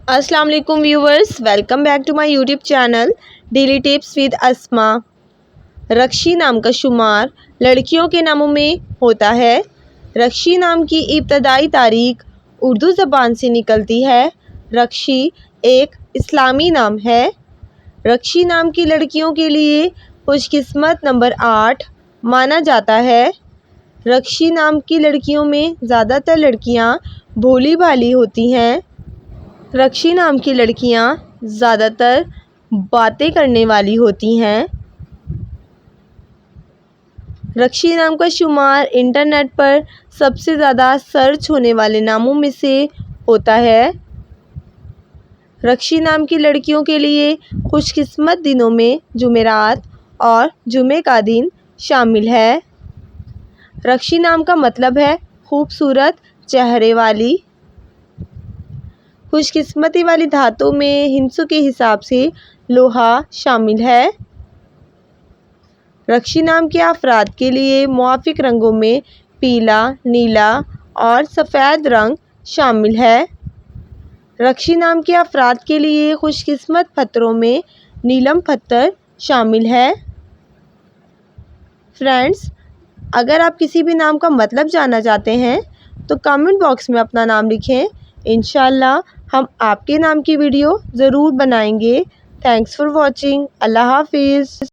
अस्सलाम वालेकुम viewers, welcome back to my YouTube channel daily tips with Asma. रक्षी नाम का शुमार लड़कियों के नामों में होता है। रक्षी नाम की इब्तदाई तारीख उर्दू ज़बान से निकलती है। रक्षी एक इस्लामी नाम है। रक्षी नाम की लड़कियों के लिए खुशकिस्मत नंबर 8 माना जाता है। रक्षी नाम की लड़कियों में ज़्यादातर लड़कियां भोली भाली होती हैं। रक्षी नाम की लड़कियां ज़्यादातर बातें करने वाली होती हैं। रक्षी नाम का शुमार इंटरनेट पर सबसे ज़्यादा सर्च होने वाले नामों में से होता है। रक्षी नाम की लड़कियों के लिए खुशकिस्मत दिनों में जुमेरात और जुमे का दिन शामिल है। रक्षी नाम का मतलब है खूबसूरत चेहरे वाली। खुशकिस्मती वाली धातु में हिंसों के हिसाब से लोहा शामिल है। रक्षी नाम के अफराद के लिए मुआफिक रंगों में पीला, नीला और सफ़ेद रंग शामिल है। रक्षी नाम के अफराद के लिए खुशकिस्मत पत्थरों में नीलम पत्थर शामिल है। फ्रेंड्स, अगर आप किसी भी नाम का मतलब जानना चाहते हैं तो कमेंट बॉक्स में अपना नाम लिखें। इंशाल्लाह हम आपके नाम की वीडियो ज़रूर बनाएंगे। Thanks for watching. अल्लाह हाफिज़।